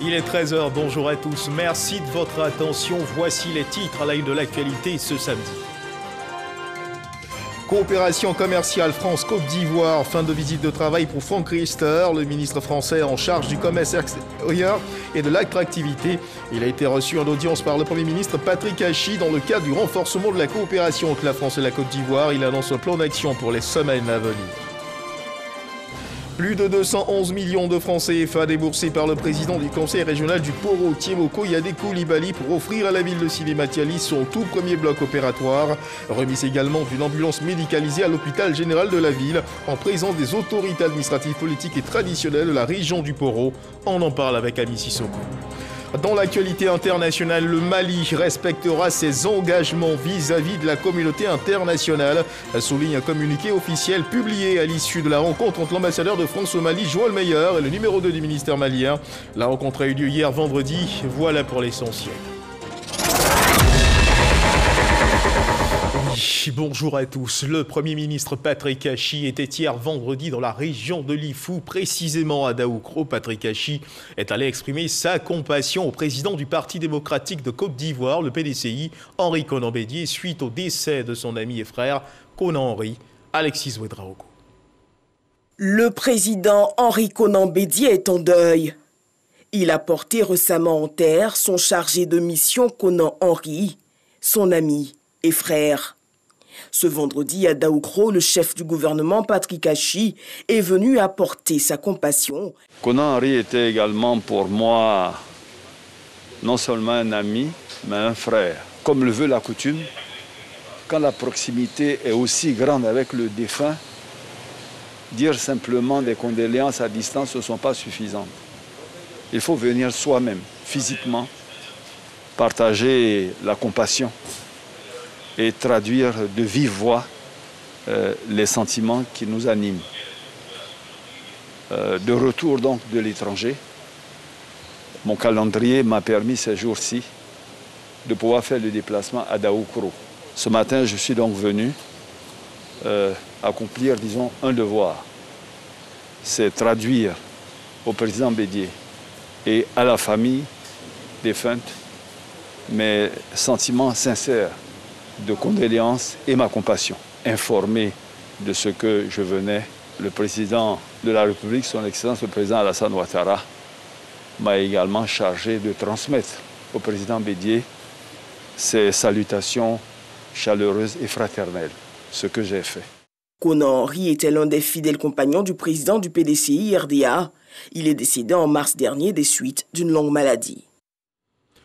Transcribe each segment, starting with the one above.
Il est 13 h, bonjour à tous, merci de votre attention. Voici les titres à la une de l'actualité ce samedi. Coopération commerciale France-Côte d'Ivoire, fin de visite de travail pour Franck Riester, le ministre français en charge du commerce extérieur et de l'attractivité. Il a été reçu en audience par le Premier ministre Patrick Hachi dans le cadre du renforcement de la coopération entre la France et la Côte d'Ivoire. Il annonce un plan d'action pour les semaines à venir. Plus de 211 millions de francs CFA déboursés par le président du conseil régional du Poro, Tiemoko Yade Koulibaly, pour offrir à la ville de Silématiali son tout premier bloc opératoire. Remise également d'une ambulance médicalisée à l'hôpital général de la ville, en présence des autorités administratives, politiques et traditionnelles de la région du Poro. On en parle avec Ami Sissoko. Dans l'actualité internationale, le Mali respectera ses engagements vis-à-vis de la communauté internationale, souligne un communiqué officiel publié à l'issue de la rencontre entre l'ambassadeur de France au Mali, Joël Meyer, et le numéro 2 du ministère malien. La rencontre a eu lieu hier vendredi. Voilà pour l'essentiel. Bonjour à tous. Le Premier ministre Patrick Hachi était hier vendredi dans la région de l'Ifou, précisément à Daoukro. Patrick Hachi est allé exprimer sa compassion au président du Parti démocratique de Côte d'Ivoire, le PDCI, Henri Konan Bédié, suite au décès de son ami et frère, Konan Henri, Alexis Ouedraogo. Le président Henri Konan Bédié est en deuil. Il a porté récemment en terre son chargé de mission Konan Henri, son ami et frère. Ce vendredi, à Daoukro, le chef du gouvernement, Patrick Hachi, est venu apporter sa compassion. Konan Henri était également pour moi non seulement un ami, mais un frère. Comme le veut la coutume, quand la proximité est aussi grande avec le défunt, dire simplement des condoléances à distance ne sont pas suffisantes. Il faut venir soi-même, physiquement, partager la compassion et traduire de vive voix les sentiments qui nous animent. De retour donc de l'étranger, mon calendrier m'a permis ces jours-ci de pouvoir faire le déplacement à Daoukro. Ce matin, je suis donc venu accomplir, disons, un devoir. C'est traduire au président Bédié et à la famille défunte mes sentiments sincères de condoléances et ma compassion. Informé de ce que je venais, le président de la République, son Excellence le président Alassane Ouattara, m'a également chargé de transmettre au président Bédié ses salutations chaleureuses et fraternelles, ce que j'ai fait. Konan Henri était l'un des fidèles compagnons du président du PDCI RDA. Il est décédé en mars dernier des suites d'une longue maladie.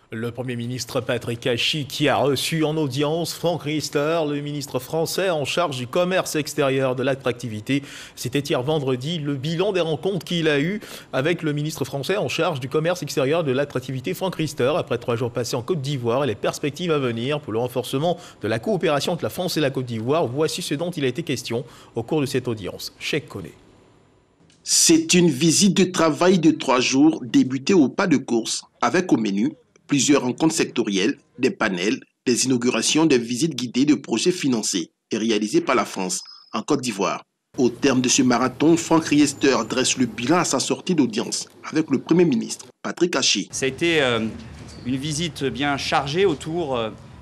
Le Premier ministre Patrick Hachi qui a reçu en audience Franck Riester, le ministre français en charge du commerce extérieur de l'attractivité. C'était hier vendredi le bilan des rencontres qu'il a eues avec le ministre français en charge du commerce extérieur de l'attractivité, Franck Riester, après 3 jours passés en Côte d'Ivoire et les perspectives à venir pour le renforcement de la coopération entre la France et la Côte d'Ivoire. Voici ce dont il a été question au cours de cette audience. Cheikh Koné. C'est une visite de travail de 3 jours débutée au pas de course avec au menu plusieurs rencontres sectorielles, des panels, des inaugurations, des visites guidées de projets financés et réalisés par la France en Côte d'Ivoire. Au terme de ce marathon, Franck Riester dresse le bilan à sa sortie d'audience avec le Premier ministre, Patrick Hachi. Ça a été une visite bien chargée autour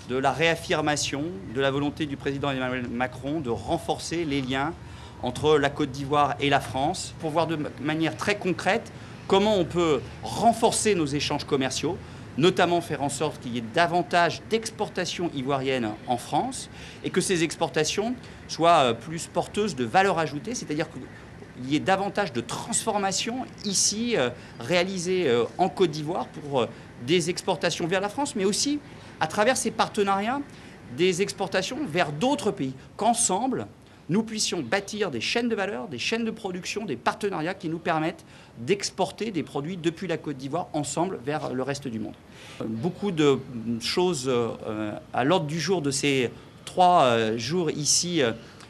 de la réaffirmation de la volonté du président Emmanuel Macron de renforcer les liens entre la Côte d'Ivoire et la France pour voir de manière très concrète comment on peut renforcer nos échanges commerciaux, notamment faire en sorte qu'il y ait davantage d'exportations ivoiriennes en France et que ces exportations soient plus porteuses de valeur ajoutée, c'est-à-dire qu'il y ait davantage de transformations ici réalisées en Côte d'Ivoire pour des exportations vers la France, mais aussi à travers ces partenariats, des exportations vers d'autres pays, qu'ensemble, nous puissions bâtir des chaînes de valeur, des chaînes de production, des partenariats qui nous permettent d'exporter des produits depuis la Côte d'Ivoire ensemble vers le reste du monde. Beaucoup de choses à l'ordre du jour de ces 3 jours ici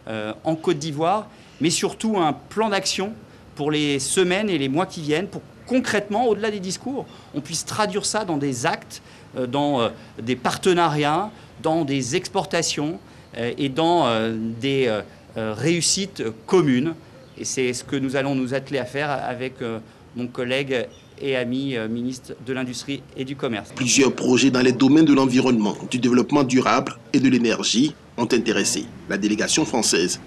en Côte d'Ivoire, mais surtout un plan d'action pour les semaines et les mois qui viennent, pour concrètement, au-delà des discours, on puisse traduire ça dans des actes, dans des partenariats, dans des exportations et dans des réussites communes. Et c'est ce que nous allons nous atteler à faire avec mon collègue et ami ministre de l'Industrie et du Commerce. Plusieurs projets dans les domaines de l'environnement, du développement durable et de l'énergie ont intéressé la délégation française.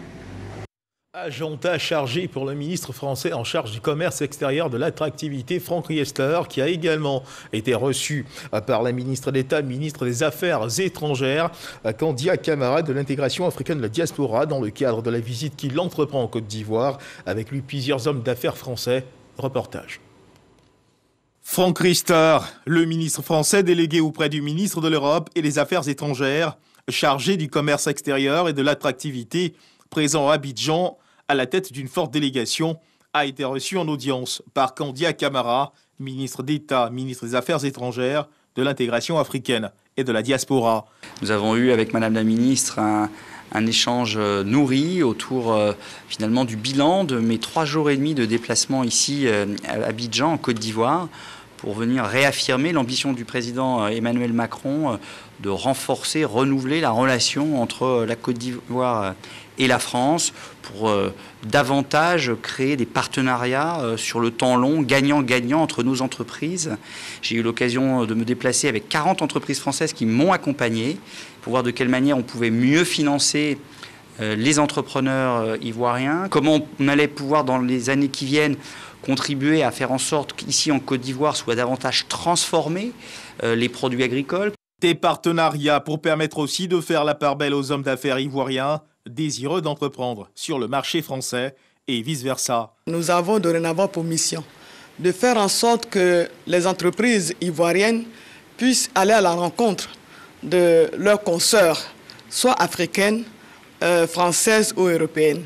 Agenda chargé pour le ministre français en charge du commerce extérieur, de l'attractivité, Franck Riester, qui a également été reçu par la ministre d'État, ministre des Affaires étrangères, Kandia Camara, de l'intégration africaine de la diaspora, dans le cadre de la visite qu'il entreprend en Côte d'Ivoire. Avec lui, plusieurs hommes d'affaires français. Reportage. Franck Riester, le ministre français délégué auprès du ministre de l'Europe et des Affaires étrangères, chargé du commerce extérieur et de l'attractivité, présent à Abidjan, à la tête d'une forte délégation, a été reçu en audience par Kandia Camara, ministre d'État, ministre des Affaires étrangères, de l'intégration africaine et de la diaspora. Nous avons eu avec Madame la ministre un échange nourri autour finalement du bilan de mes 3 jours et demi de déplacement ici à Abidjan, en Côte d'Ivoire, pour venir réaffirmer l'ambition du président Emmanuel Macron de renforcer, renouveler la relation entre la Côte d'Ivoire et la France pour davantage créer des partenariats sur le temps long, gagnant-gagnant entre nos entreprises. J'ai eu l'occasion de me déplacer avec 40 entreprises françaises qui m'ont accompagné pour voir de quelle manière on pouvait mieux financer les entrepreneurs ivoiriens, comment on allait pouvoir dans les années qui viennent contribuer à faire en sorte qu'ici en Côte d'Ivoire soient davantage transformés les produits agricoles. Des partenariats pour permettre aussi de faire la part belle aux hommes d'affaires ivoiriens désireux d'entreprendre sur le marché français et vice-versa. Nous avons dorénavant pour mission de faire en sorte que les entreprises ivoiriennes puissent aller à la rencontre de leurs consoeurs, soit africaines, françaises ou européennes.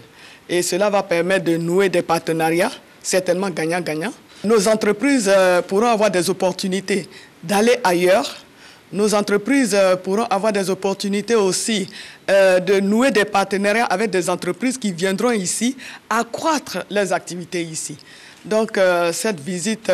Et cela va permettre de nouer des partenariats, certainement gagnant-gagnant. Nos entreprises pourront avoir des opportunités d'aller ailleurs. Nos entreprises pourront avoir des opportunités aussi de nouer des partenariats avec des entreprises qui viendront ici accroître leurs activités ici. Donc cette visite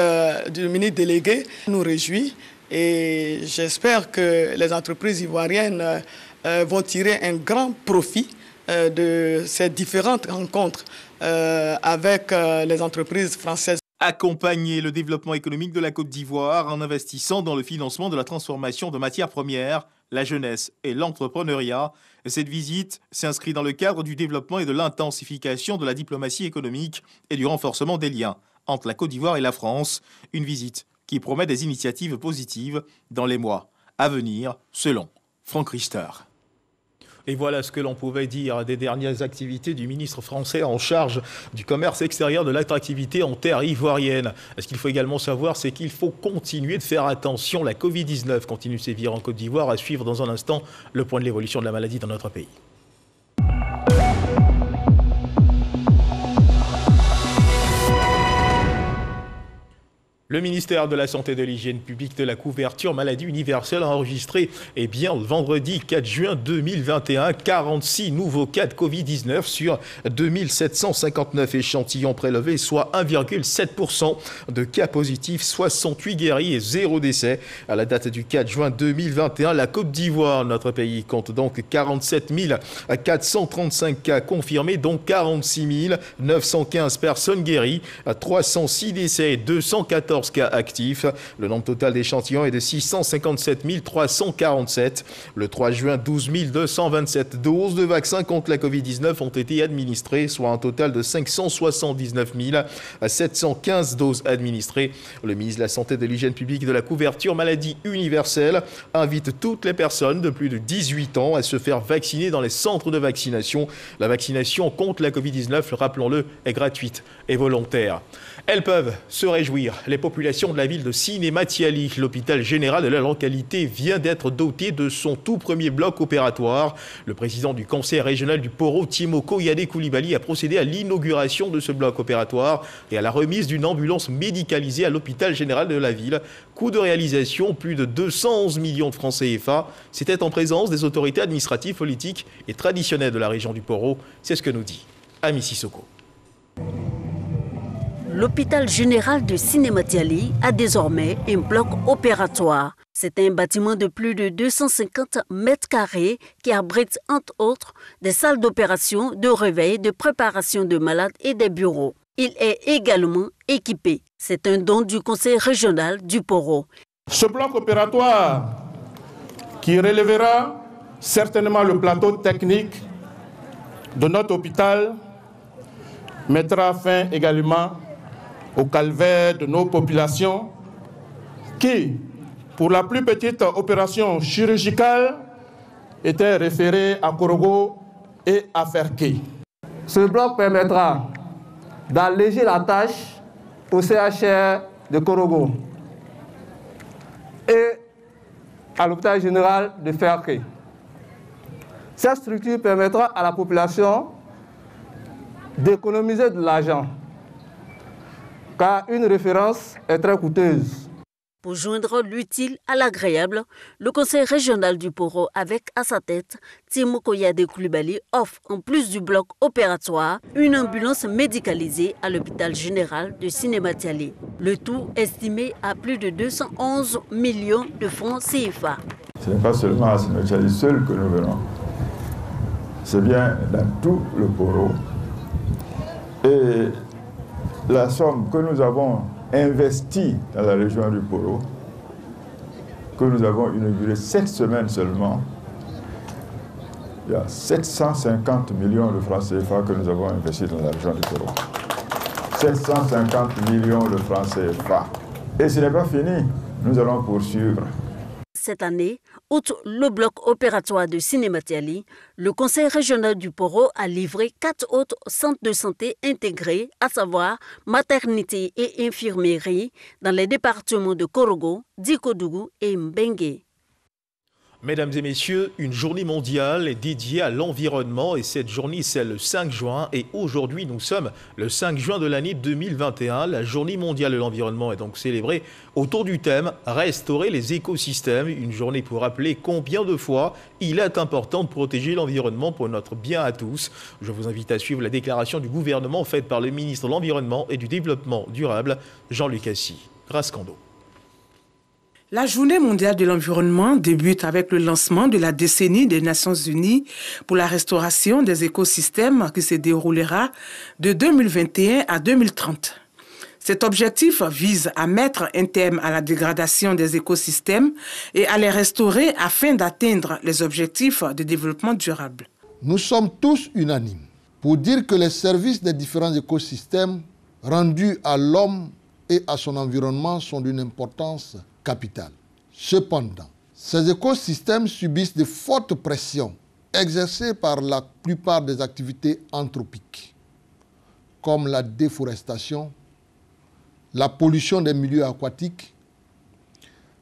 du ministre délégué nous réjouit et j'espère que les entreprises ivoiriennes vont tirer un grand profit de ces différentes rencontres avec les entreprises françaises. Accompagner le développement économique de la Côte d'Ivoire en investissant dans le financement de la transformation de matières premières, la jeunesse et l'entrepreneuriat. Cette visite s'inscrit dans le cadre du développement et de l'intensification de la diplomatie économique et du renforcement des liens entre la Côte d'Ivoire et la France. Une visite qui promet des initiatives positives dans les mois à venir, selon Franck Riester. Et voilà ce que l'on pouvait dire des dernières activités du ministre français en charge du commerce extérieur, de l'attractivité en terre ivoirienne. Ce qu'il faut également savoir, c'est qu'il faut continuer de faire attention. La Covid-19 continue de sévir en Côte d'Ivoire. À suivre dans un instant le point de l'évolution de la maladie dans notre pays. Le ministère de la Santé et de l'Hygiène publique de la couverture maladie universelle a enregistré le vendredi 4 juin 2021 46 nouveaux cas de Covid-19 sur 2759 échantillons prélevés, soit 1,7% de cas positifs, 68 guéris et 0 décès. À la date du 4 juin 2021, la Côte d'Ivoire, notre pays, compte donc 47 435 cas confirmés, dont 46 915 personnes guéries, 306 décès et 214 cas actifs. Le nombre total d'échantillons est de 657 347. Le 3 juin, 12 227 doses de vaccins contre la Covid-19 ont été administrées, soit un total de 579 715 doses administrées. Le ministre de la Santé et de l'Hygiène publique de la couverture maladie universelle invite toutes les personnes de plus de 18 ans à se faire vacciner dans les centres de vaccination. La vaccination contre la Covid-19, rappelons-le, est gratuite et volontaire. Elles peuvent se réjouir. Les populations de la ville de Sinématiali, l'hôpital général de la localité, vient d'être doté de son tout premier bloc opératoire. Le président du conseil régional du Poro, Timoko Yade Koulibaly, a procédé à l'inauguration de ce bloc opératoire et à la remise d'une ambulance médicalisée à l'hôpital général de la ville. Coût de réalisation, plus de 211 millions de francs CFA. C'était en présence des autorités administratives, politiques et traditionnelles de la région du Poro. C'est ce que nous dit Ami Sissoko. L'hôpital général de Sinématiali a désormais un bloc opératoire. C'est un bâtiment de plus de 250 mètres carrés qui abrite entre autres des salles d'opération, de réveil, de préparation de malades et des bureaux. il est également équipé. C'est un don du conseil régional du Poro. Ce bloc opératoire qui relèvera certainement le plateau technique de notre hôpital mettra fin également au calvaire de nos populations qui, pour la plus petite opération chirurgicale, étaient référées à Korogo et à Ferké. Ce bloc permettra d'alléger la tâche au CHR de Korogo et à l'hôpital général de Ferké. Cette structure permettra à la population d'économiser de l'argent, car une référence est très coûteuse. Pour joindre l'utile à l'agréable, le conseil régional du Poro, avec à sa tête Timo Koyade Koulibaly, offre en plus du bloc opératoire une ambulance médicalisée à l'hôpital général de Sinématiali. Le tout estimé à plus de 211 millions de francs CFA. Ce n'est pas seulement à Sinématiali seul que nous venons, c'est bien dans tout le Poro. Et la somme que nous avons investi dans la région du Poro, que nous avons inauguré cette semaine seulement, il y a 750 millions de francs CFA que nous avons investis dans la région du Poro. 750 millions de francs CFA. Et ce n'est pas fini, nous allons poursuivre. Cette année, outre le bloc opératoire de Sinématiali, le conseil régional du Poro a livré 4 autres centres de santé intégrés, à savoir maternité et infirmerie, dans les départements de Korogo, Dikodougou et Mbengue. Mesdames et messieurs, une journée mondiale est dédiée à l'environnement et cette journée c'est le 5 juin et aujourd'hui nous sommes le 5 juin de l'année 2021. La journée mondiale de l'environnement est donc célébrée autour du thème « Restaurer les écosystèmes ». Une journée pour rappeler combien de fois il est important de protéger l'environnement pour notre bien à tous. Je vous invite à suivre la déclaration du gouvernement faite par le ministre de l'Environnement et du Développement durable, Jean-Luc Assy. Grâce-Cando. La journée mondiale de l'environnement débute avec le lancement de la décennie des Nations Unies pour la restauration des écosystèmes qui se déroulera de 2021 à 2030. Cet objectif vise à mettre un terme à la dégradation des écosystèmes et à les restaurer afin d'atteindre les objectifs de développement durable. Nous sommes tous unanimes pour dire que les services des différents écosystèmes rendus à l'homme et à son environnement sont d'une importance capitale. Cependant, ces écosystèmes subissent de fortes pressions exercées par la plupart des activités anthropiques, comme la déforestation, la pollution des milieux aquatiques,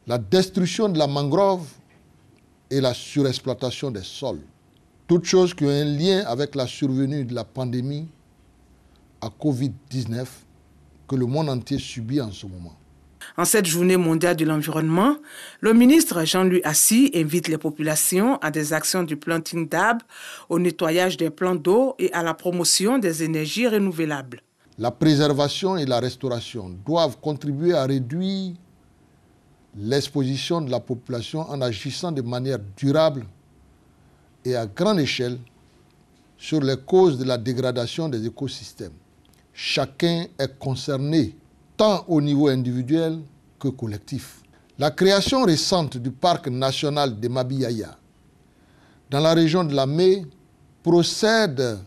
la destruction de la mangrove et la surexploitation des sols. Toutes choses qui ont un lien avec la survenue de la pandémie à Covid-19 que le monde entier subit en ce moment. En cette journée mondiale de l'environnement, le ministre Jean-Luc Assy invite les populations à des actions du planting d'arbres, au nettoyage des plans d'eau et à la promotion des énergies renouvelables. La préservation et la restauration doivent contribuer à réduire l'exposition de la population en agissant de manière durable et à grande échelle sur les causes de la dégradation des écosystèmes. Chacun est concerné, tant au niveau individuel que collectif. La création récente du parc national de Mabiyaya, dans la région de la Mé, procède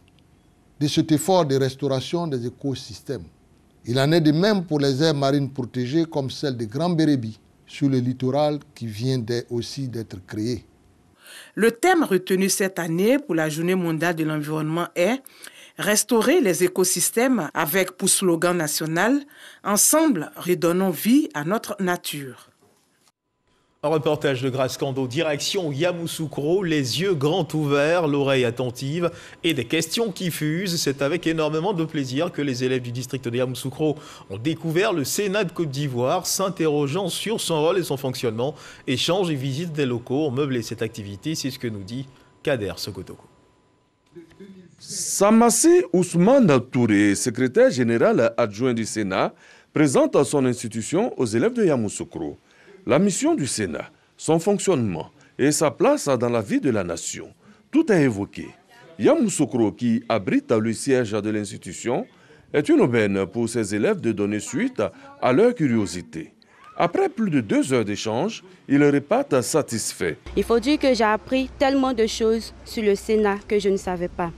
de cet effort de restauration des écosystèmes. Il en est de même pour les aires marines protégées comme celle de Grand Bérébi, sur le littoral qui vient aussi d'être créé. Le thème retenu cette année pour la Journée mondiale de l'environnement est « Restaurer les écosystèmes » avec pour slogan national « Ensemble, redonnons vie à notre nature ». Un reportage de Grâce-Cando, direction Yamoussoukro, les yeux grands ouverts, l'oreille attentive et des questions qui fusent. C'est avec énormément de plaisir que les élèves du district de Yamoussoukro ont découvert le Sénat de Côte d'Ivoire, s'interrogeant sur son rôle et son fonctionnement. Échange et visite des locaux ont meublé cette activité, c'est ce que nous dit Kader Sokotoko. Samassi Ousmane Touré, secrétaire général adjoint du Sénat, présente son institution aux élèves de Yamoussoukro. La mission du Sénat, son fonctionnement et sa place dans la vie de la nation, tout est évoqué. Yamoussoukro, qui abrite le siège de l'institution, est une aubaine pour ces élèves de donner suite à leur curiosité. Après plus de 2 heures d'échange, ils repartent satisfaits. Il faut dire que j'ai appris tellement de choses sur le Sénat que je ne savais pas.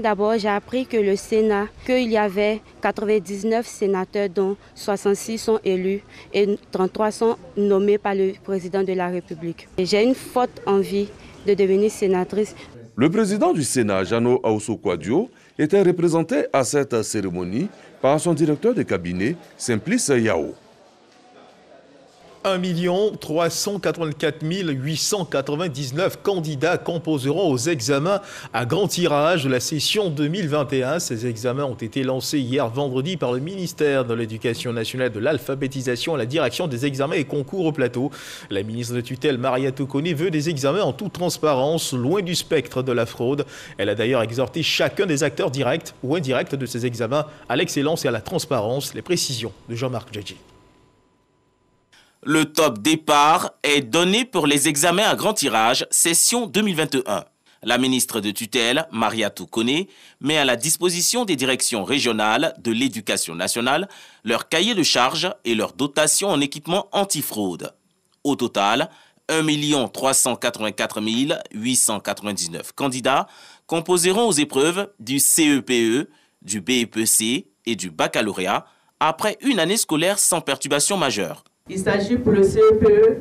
D'abord, j'ai appris que le Sénat, qu'il y avait 99 sénateurs dont 66 sont élus et 33 sont nommés par le président de la République. J'ai une forte envie de devenir sénatrice. Le président du Sénat, Jano Aousso-Kouadio, était représenté à cette cérémonie par son directeur de cabinet, Simplice Yao. 1 384 899 candidats composeront aux examens à grand tirage de la session 2021. Ces examens ont été lancés hier vendredi par le ministère de l'Éducation nationale, de l'alphabétisation à la direction des examens et concours au plateau. La ministre de tutelle, Mariatou Koné, veut des examens en toute transparence, loin du spectre de la fraude. Elle a d'ailleurs exhorté chacun des acteurs directs ou indirects de ces examens à l'excellence et à la transparence. Les précisions de Jean-Marc Djadji. Le top départ est donné pour les examens à grand tirage, session 2021. La ministre de tutelle, Mariatou Koné, met à la disposition des directions régionales de l'éducation nationale leur cahier de charges et leur dotation en équipement antifraude. Au total, 1 384 899 candidats composeront aux épreuves du CEPE, du BEPC et du baccalauréat après une année scolaire sans perturbation majeure. Il s'agit pour le CEPE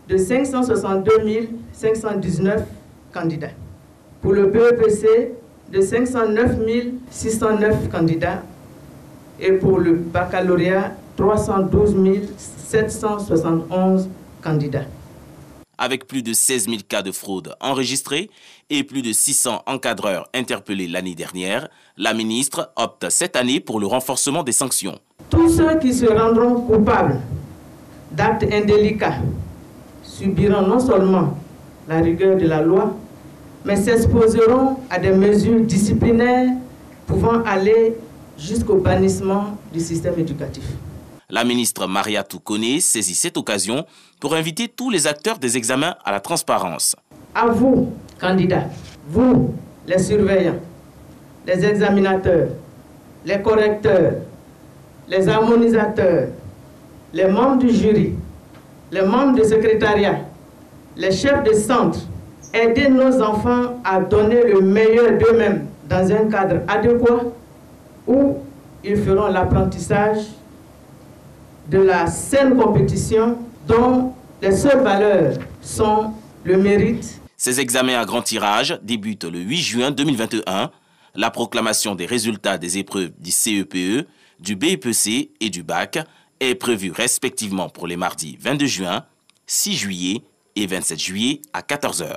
de 562 519 candidats. Pour le BEPC, de 509 609 candidats. Et pour le baccalauréat, 312 771 candidats. Avec plus de 16 000 cas de fraude enregistrés et plus de 600 encadreurs interpellés l'année dernière, la ministre opte cette année pour le renforcement des sanctions. Tous ceux qui se rendront coupables d'actes indélicats subiront non seulement la rigueur de la loi, mais s'exposeront à des mesures disciplinaires pouvant aller jusqu'au bannissement du système éducatif. La ministre Mariatou Koné saisit cette occasion pour inviter tous les acteurs des examens à la transparence. À vous, candidats, vous, les surveillants, les examinateurs, les correcteurs, les harmonisateurs, les membres du jury, les membres du secrétariat, les chefs de centre, aidez nos enfants à donner le meilleur d'eux-mêmes dans un cadre adéquat où ils feront l'apprentissage de la saine compétition dont les seules valeurs sont le mérite. Ces examens à grand tirage débutent le 8 juin 2021. La proclamation des résultats des épreuves du CEPE, du BEPC et du BAC est prévue respectivement pour les mardis 22 juin, 6 juillet et 27 juillet à 14 h.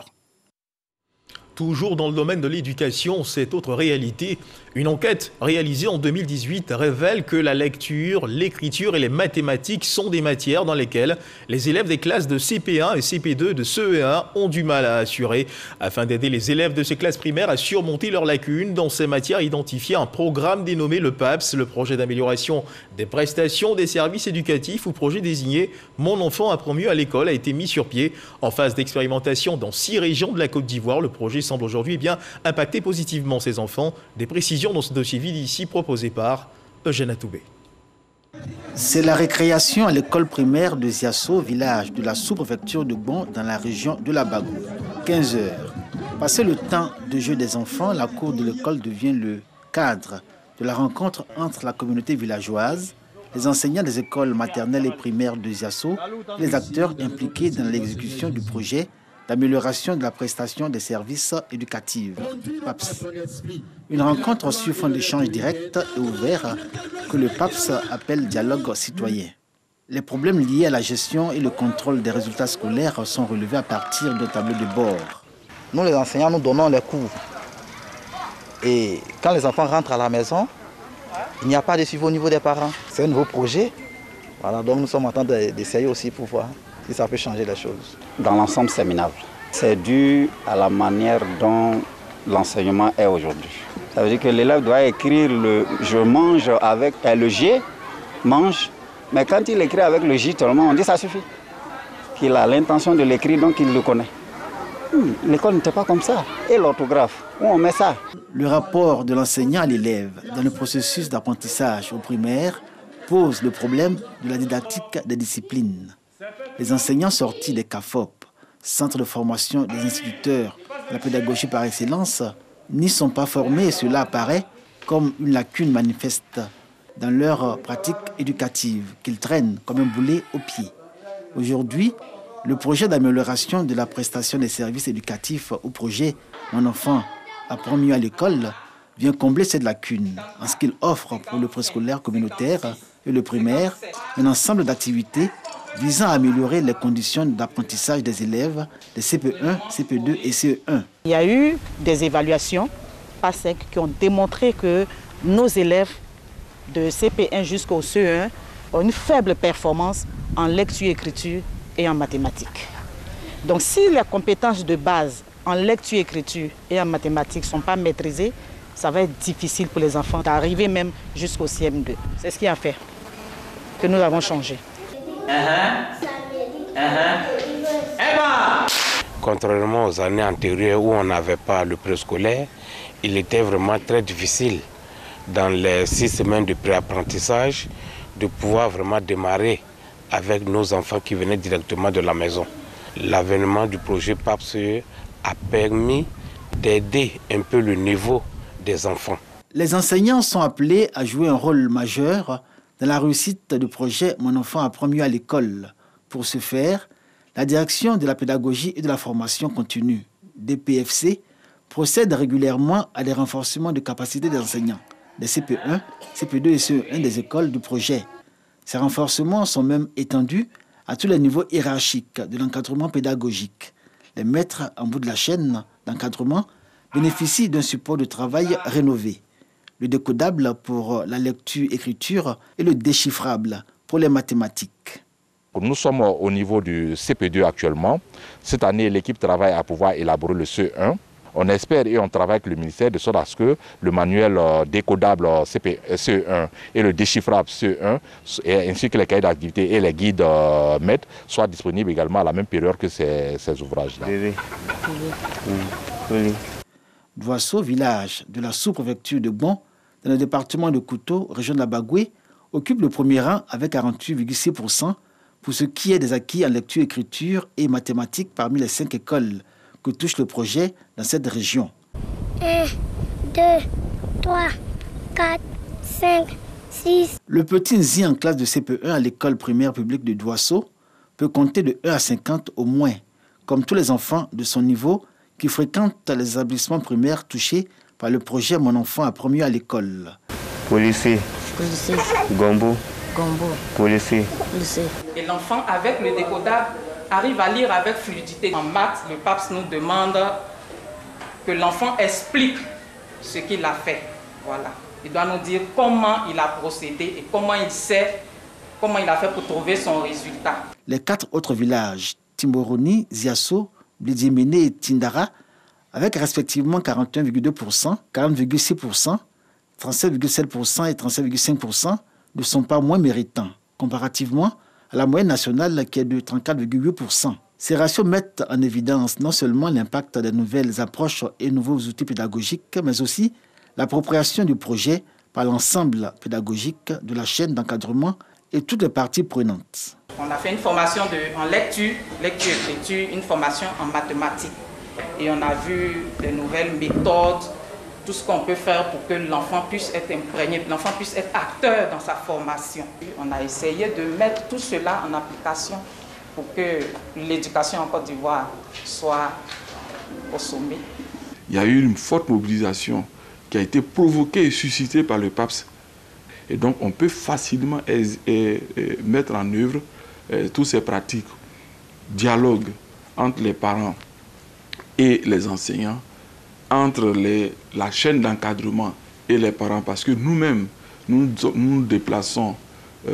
Toujours dans le domaine de l'éducation, cette autre réalité, une enquête réalisée en 2018 révèle que la lecture, l'écriture et les mathématiques sont des matières dans lesquelles les élèves des classes de CP1 et CP2 de CE1 ont du mal à assurer. Afin d'aider les élèves de ces classes primaires à surmonter leurs lacunes dans ces matières, identifié un programme dénommé le PAPS, le projet d'amélioration des prestations des services éducatifs ou projet désigné « Mon enfant apprend mieux à l'école » a été mis sur pied. En phase d'expérimentation dans 6 régions de la Côte d'Ivoire, le projet semble aujourd'hui impacter positivement ces enfants. Des précisions dans ce dossier vide ici proposé par Eugène Atoubé. C'est la récréation à l'école primaire de Ziasso, village de la sous-préfecture de Bon, dans la région de la Bagou. 15 heures. Passé le temps de jeu des enfants, la cour de l'école devient le cadre de la rencontre entre la communauté villageoise, les enseignants des écoles maternelles et primaires de Ziasso et les acteurs impliqués dans l'exécution du projet d'amélioration de la prestation des services éducatifs, PAPS. Une rencontre sur fond d'échange direct et ouvert que le PAPS appelle dialogue citoyen. Les problèmes liés à la gestion et le contrôle des résultats scolaires sont relevés à partir de tableaux de bord. Nous, les enseignants, nous donnons les cours. Et quand les enfants rentrent à la maison, il n'y a pas de suivi au niveau des parents. C'est un nouveau projet. Voilà, donc nous sommes en train d'essayer aussi pour voir si ça peut changer les choses. Dans l'ensemble, c'est minable. C'est dû à la manière dont l'enseignement est aujourd'hui. Ça veut dire que l'élève doit écrire le « je mange » avec le « G », mange, mais quand il écrit avec le « J », tout le monde, on dit ça suffit. Qu'il a l'intention de l'écrire, donc il le connaît. L'école n'était pas comme ça. Et l'orthographe, où on met ça? Le rapport de l'enseignant à l'élève dans le processus d'apprentissage au primaire pose le problème de la didactique des disciplines. Les enseignants sortis des CAFOP, Centre de formation des instituteurs de la pédagogie par excellence, n'y sont pas formés et cela apparaît comme une lacune manifeste dans leur pratique éducative qu'ils traînent comme un boulet au pied. Aujourd'hui, le projet d'amélioration de la prestation des services éducatifs au projet Mon enfant apprend mieux à l'école vient combler cette lacune en ce qu'il offre pour le préscolaire communautaire et le primaire un ensemble d'activités visant à améliorer les conditions d'apprentissage des élèves de CP1, CP2 et CE1. Il y a eu des évaluations PASEC qui ont démontré que nos élèves de CP1 jusqu'au CE1 ont une faible performance en lecture-écriture et en mathématiques. Donc si les compétences de base en lecture-écriture et en mathématiques ne sont pas maîtrisées, ça va être difficile pour les enfants d'arriver même jusqu'au CM2. C'est ce qui a fait que nous avons changé. Contrairement aux années antérieures où on n'avait pas le préscolaire, il était vraiment très difficile dans les 6 semaines de préapprentissage de pouvoir vraiment démarrer avec nos enfants qui venaient directement de la maison. L'avènement du projet PAPSE a permis d'aider un peu le niveau des enfants. Les enseignants sont appelés à jouer un rôle majeur dans la réussite du projet Mon enfant apprend mieux à l'école. Pour ce faire, la direction de la pédagogie et de la formation continue, DPFC, procède régulièrement à des renforcements de capacités des enseignants, des CP1, CP2 et CE1 des écoles du projet. Ces renforcements sont même étendus à tous les niveaux hiérarchiques de l'encadrement pédagogique. Les maîtres en bout de la chaîne d'encadrement bénéficient d'un support de travail rénové. Le décodable pour la lecture-écriture et le déchiffrable pour les mathématiques. Nous sommes au niveau du CP2 actuellement. Cette année, l'équipe travaille à pouvoir élaborer le CE1. On espère et on travaille avec le ministère de sorte à ce que le manuel décodable CE1 et le déchiffrable CE1 ainsi que les cahiers d'activité et les guides maîtres soient disponibles également à la même période que ces ouvrages-là. Douasso, village de la sous-préfecture de Bon, dans le département de Kouto, région de la Bagoué, occupe le premier rang avec 48,6% pour ce qui est des acquis en lecture, écriture et mathématiques parmi les 5 écoles que touche le projet dans cette région. 1, 2, 3, 4, 5, 6. Le petit Nzi en classe de CP1 à l'école primaire publique de Douasso peut compter de 1 à 50 au moins, comme tous les enfants de son niveau qui fréquentent les établissements primaires touchés par le projet Mon enfant apprend mieux à l'école. Policier. Policier. Gombo. Gombo. Policier. Policier. Et l'enfant, avec le décodable, arrive à lire avec fluidité. En maths, le PAPS nous demande que l'enfant explique ce qu'il a fait. Voilà. Il doit nous dire comment il a procédé et comment il sait, comment il a fait pour trouver son résultat. Les 4 autres villages, Timboroni, Ziasso, Blidiemene et Tindara, avec respectivement 41,2%, 40,6%, 37,7% et 37,5%, ne sont pas moins méritants, comparativement à la moyenne nationale qui est de 34,8%. Ces ratios mettent en évidence non seulement l'impact des nouvelles approches et nouveaux outils pédagogiques, mais aussi l'appropriation du projet par l'ensemble pédagogique de la chaîne d'encadrement et toutes les parties prenantes. On a fait une formation en lecture, écriture, une formation en mathématiques. Et on a vu des nouvelles méthodes, tout ce qu'on peut faire pour que l'enfant puisse être imprégné, l'enfant puisse être acteur dans sa formation. On a essayé de mettre tout cela en application pour que l'éducation en Côte d'Ivoire soit au sommet. Il y a eu une forte mobilisation qui a été provoquée et suscitée par le PAPS. Et donc on peut facilement mettre en œuvre toutes ces pratiques, dialogue entre les parents et les enseignants, entre la chaîne d'encadrement et les parents, parce que nous-mêmes, nous nous déplaçons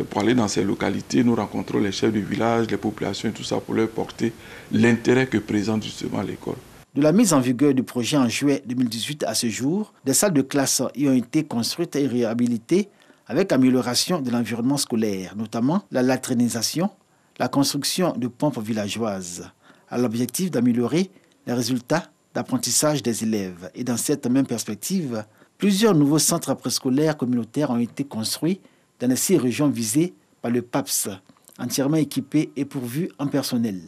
pour aller dans ces localités, nous rencontrons les chefs de village, les populations et tout ça pour leur porter l'intérêt que présente justement l'école. De la mise en vigueur du projet en juillet 2018 à ce jour, des salles de classe y ont été construites et réhabilitées avec amélioration de l'environnement scolaire, notamment la latrinisation, la construction de pompes villageoises, à l'objectif d'améliorer les résultats d'apprentissage des élèves. Et dans cette même perspective, plusieurs nouveaux centres préscolaires communautaires ont été construits dans les 6 régions visées par le PAPS, entièrement équipés et pourvus en personnel.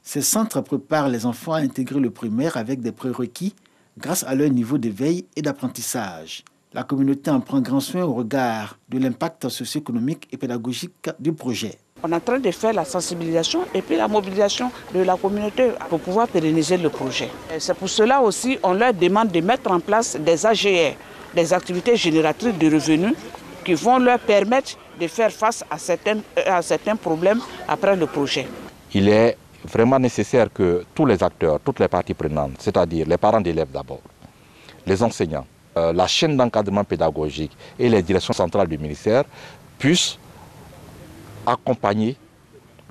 Ces centres préparent les enfants à intégrer le primaire avec des prérequis grâce à leur niveau d'éveil et d'apprentissage. La communauté en prend grand soin au regard de l'impact socio-économique et pédagogique du projet. On est en train de faire la sensibilisation et puis la mobilisation de la communauté pour pouvoir pérenniser le projet. C'est pour cela aussi on leur demande de mettre en place des AGR, des activités génératrices de revenus qui vont leur permettre de faire face à certains problèmes après le projet. Il est vraiment nécessaire que tous les acteurs, toutes les parties prenantes, c'est-à-dire les parents d'élèves d'abord, les enseignants, la chaîne d'encadrement pédagogique et les directions centrales du ministère puissent accompagner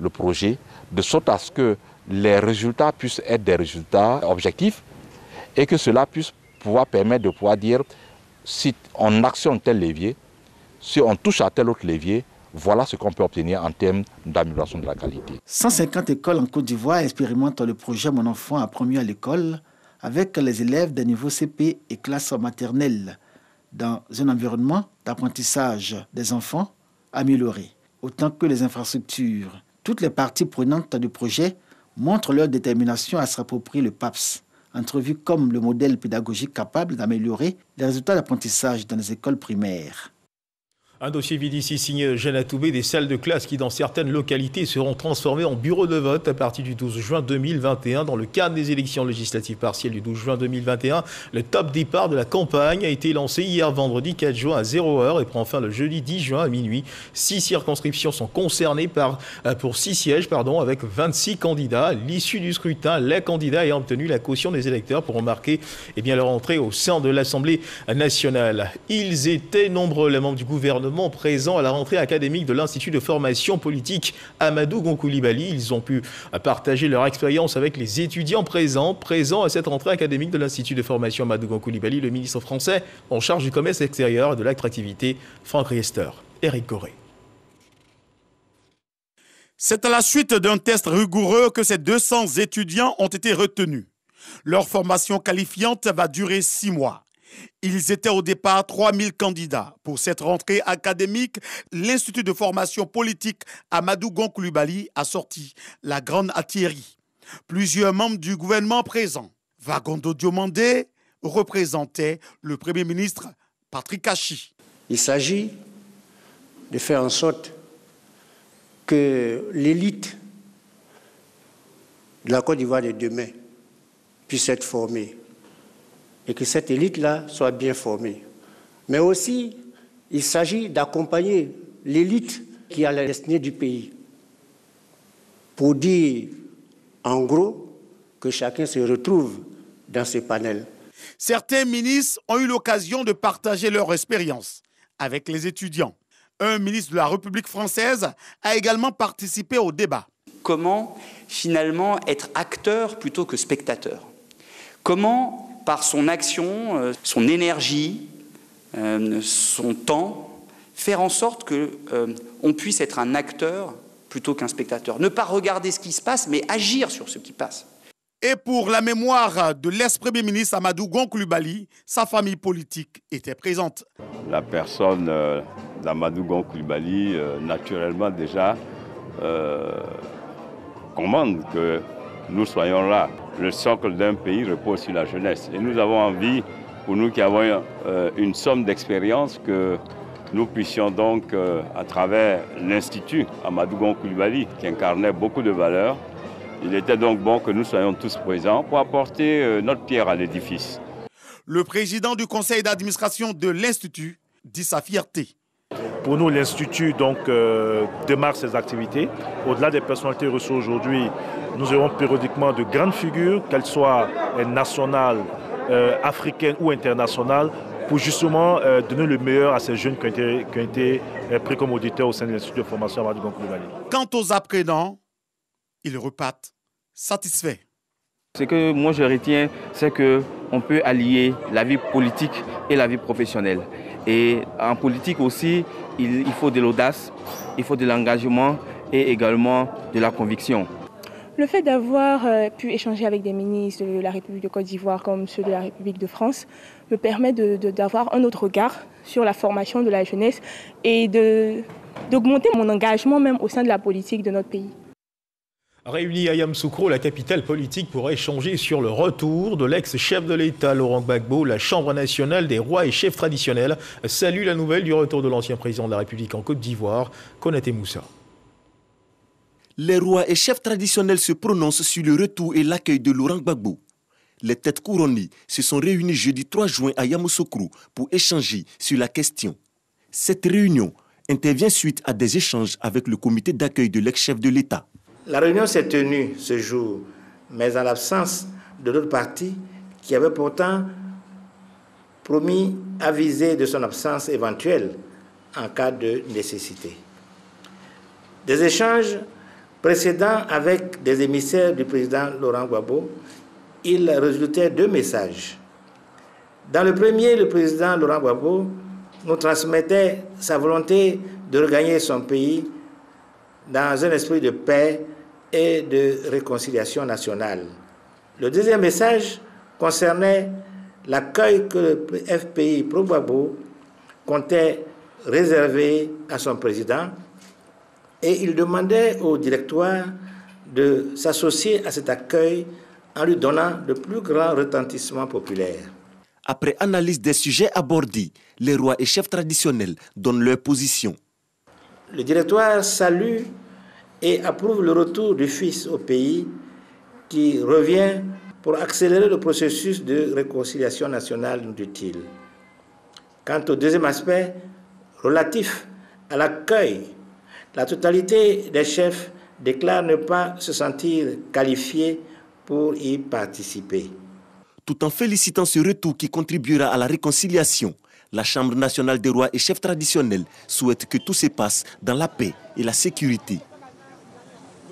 le projet de sorte à ce que les résultats puissent être des résultats objectifs et que cela puisse pouvoir permettre de pouvoir dire si on actionne tel levier, si on touche à tel autre levier, voilà ce qu'on peut obtenir en termes d'amélioration de la qualité. 150 écoles en Côte d'Ivoire expérimentent le projet Mon enfant apprend mieux à l'école avec les élèves des niveaux CP et classes maternelles dans un environnement d'apprentissage des enfants amélioré. Autant que les infrastructures. Toutes les parties prenantes du projet montrent leur détermination à s'approprier le PAPS, entrevu comme le modèle pédagogique capable d'améliorer les résultats d'apprentissage dans les écoles primaires. Un dossier vide ici signé Jeanne Atoubé, des salles de classe qui dans certaines localités seront transformées en bureaux de vote à partir du 12 juin 2021. Dans le cadre des élections législatives partielles du 12 juin 2021, le top départ de la campagne a été lancé hier vendredi 4 juin à 0h et prend fin le jeudi 10 juin à minuit. 6 circonscriptions sont concernées pour 6 sièges avec 26 candidats. À l'issue du scrutin, les candidats ayant obtenu la caution des électeurs pourront marquer leur entrée au sein de l'Assemblée nationale. Ils étaient nombreux, les membres du gouvernement présents à la rentrée académique de l'Institut de formation politique Amadou Gon Coulibaly. Ils ont pu partager leur expérience avec les étudiants présents à cette rentrée académique de l'Institut de formation Amadou Gon Coulibaly, le ministre français en charge du commerce extérieur et de l'attractivité, Franck Riester. Éric Corré. C'est à la suite d'un test rigoureux que ces 200 étudiants ont été retenus. Leur formation qualifiante va durer 6 mois. Ils étaient au départ 3000 candidats. Pour cette rentrée académique, l'Institut de formation politique Amadou Gon Coulibaly a sorti la grande artillerie. Plusieurs membres du gouvernement présents. Vagondo Diomandé représentait le Premier ministre Patrick Kachi. Il s'agit de faire en sorte que l'élite de la Côte d'Ivoire de demain puisse être formée. Et que cette élite-là soit bien formée. Mais aussi, il s'agit d'accompagner l'élite qui a la destinée du pays. Pour dire, en gros, que chacun se retrouve dans ce panel. Certains ministres ont eu l'occasion de partager leur expérience avec les étudiants. Un ministre de la République française a également participé au débat. Comment, finalement, être acteur plutôt que spectateur? Comment, par son action, son énergie, son temps, faire en sorte qu'on puisse être un acteur plutôt qu'un spectateur. Ne pas regarder ce qui se passe, mais agir sur ce qui passe. Et pour la mémoire de l'ex-premier ministre Amadou Gon Coulibaly, sa famille politique était présente. La personne d'Amadou Gon Coulibaly, naturellement déjà, commande que nous soyons là. Le socle d'un pays repose sur la jeunesse. Et nous avons envie, pour nous qui avons une somme d'expérience, que nous puissions donc, à travers l'Institut Amadou Gon Coulibaly, qui incarnait beaucoup de valeurs, il était donc bon que nous soyons tous présents pour apporter notre pierre à l'édifice. Le président du conseil d'administration de l'Institut dit sa fierté. Pour nous, l'Institut démarre ses activités. Au-delà des personnalités reçues aujourd'hui, nous aurons périodiquement de grandes figures, qu'elles soient nationales, africaines ou internationales, pour justement donner le meilleur à ces jeunes qui ont été pris comme auditeurs au sein de l'Institut de formation Amadou Gon Coulibaly. Quant aux apprenants, ils repartent satisfaits. Ce que moi je retiens, c'est qu'on peut allier la vie politique et la vie professionnelle. Et en politique aussi, il faut de l'audace, il faut de l'engagement et également de la conviction. Le fait d'avoir pu échanger avec des ministres de la République de Côte d'Ivoire comme ceux de la République de France me permet d'avoir un autre regard sur la formation de la jeunesse et d'augmenter mon engagement même au sein de la politique de notre pays. Réunis à Yamoussoukro, la capitale politique, pour échanger sur le retour de l'ex-chef de l'État, Laurent Gbagbo. La Chambre nationale des rois et chefs traditionnels salue la nouvelle du retour de l'ancien président de la République en Côte d'Ivoire, Konaté Moussa. Les rois et chefs traditionnels se prononcent sur le retour et l'accueil de Laurent Gbagbo. Les têtes couronnées se sont réunies jeudi 3 juin à Yamoussoukro pour échanger sur la question. Cette réunion intervient suite à des échanges avec le comité d'accueil de l'ex-chef de l'État. La réunion s'est tenue ce jour, mais en l'absence de l'autre parti qui avait pourtant promis aviser de son absence éventuelle en cas de nécessité. Des échanges précédents avec des émissaires du président Laurent Gbagbo, il résultait 2 messages. Dans le premier, le président Laurent Gbagbo nous transmettait sa volonté de regagner son pays dans un esprit de paix et de réconciliation nationale. Le deuxième message concernait l'accueil que le FPI pro-Gbagbo comptait réserver à son président et il demandait au directoire de s'associer à cet accueil en lui donnant de plus grands retentissements populaires. Après analyse des sujets abordés, les rois et chefs traditionnels donnent leur position. Le directoire salue et approuve le retour du fils au pays qui revient pour accélérer le processus de réconciliation nationale, nous dit-il. Quant au deuxième aspect, relatif à l'accueil, la totalité des chefs déclarent ne pas se sentir qualifiés pour y participer. Tout en félicitant ce retour qui contribuera à la réconciliation, la Chambre nationale des rois et chefs traditionnels souhaite que tout se passe dans la paix et la sécurité.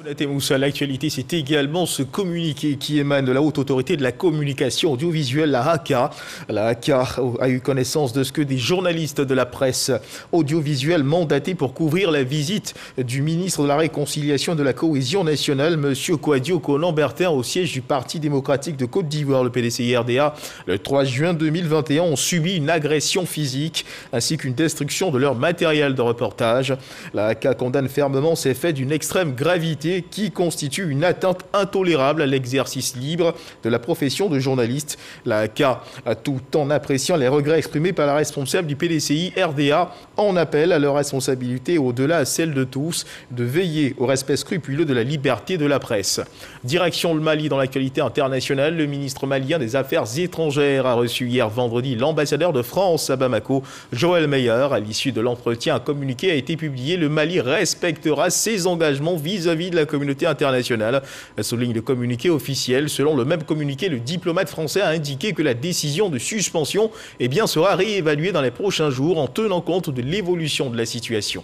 Konaté Moussa, l'actualité, c'est également ce communiqué qui émane de la Haute Autorité de la Communication Audiovisuelle, la HACA. La HACA a eu connaissance de ce que des journalistes de la presse audiovisuelle mandatés pour couvrir la visite du ministre de la Réconciliation et de la Cohésion nationale, M. Kouadio Konan-Bertin, au siège du Parti démocratique de Côte d'Ivoire, le PDCI-RDA, le 3 juin 2021, ont subi une agression physique ainsi qu'une destruction de leur matériel de reportage. La HACA condamne fermement ces faits d'une extrême gravité qui constitue une atteinte intolérable à l'exercice libre de la profession de journaliste. La HACA, tout en appréciant les regrets exprimés par la responsable du PDCI RDA, en appelle à leur responsabilité, au-delà à celle de tous, de veiller au respect scrupuleux de la liberté de la presse. Direction le Mali dans l'actualité internationale, le ministre malien des Affaires étrangères a reçu hier vendredi l'ambassadeur de France à Bamako, Joël Meyer. À l'issue de l'entretien, un communiqué a été publié. Le Mali respectera ses engagements vis-à-vis de la communauté internationale, souligne le communiqué officiel. Selon le même communiqué, le diplomate français a indiqué que la décision de suspension sera réévaluée dans les prochains jours en tenant compte de l'évolution de la situation.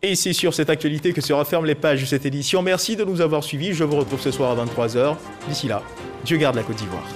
Et c'est sur cette actualité que se referment les pages de cette édition. Merci de nous avoir suivis. Je vous retrouve ce soir à 23h. D'ici là, Dieu garde la Côte d'Ivoire.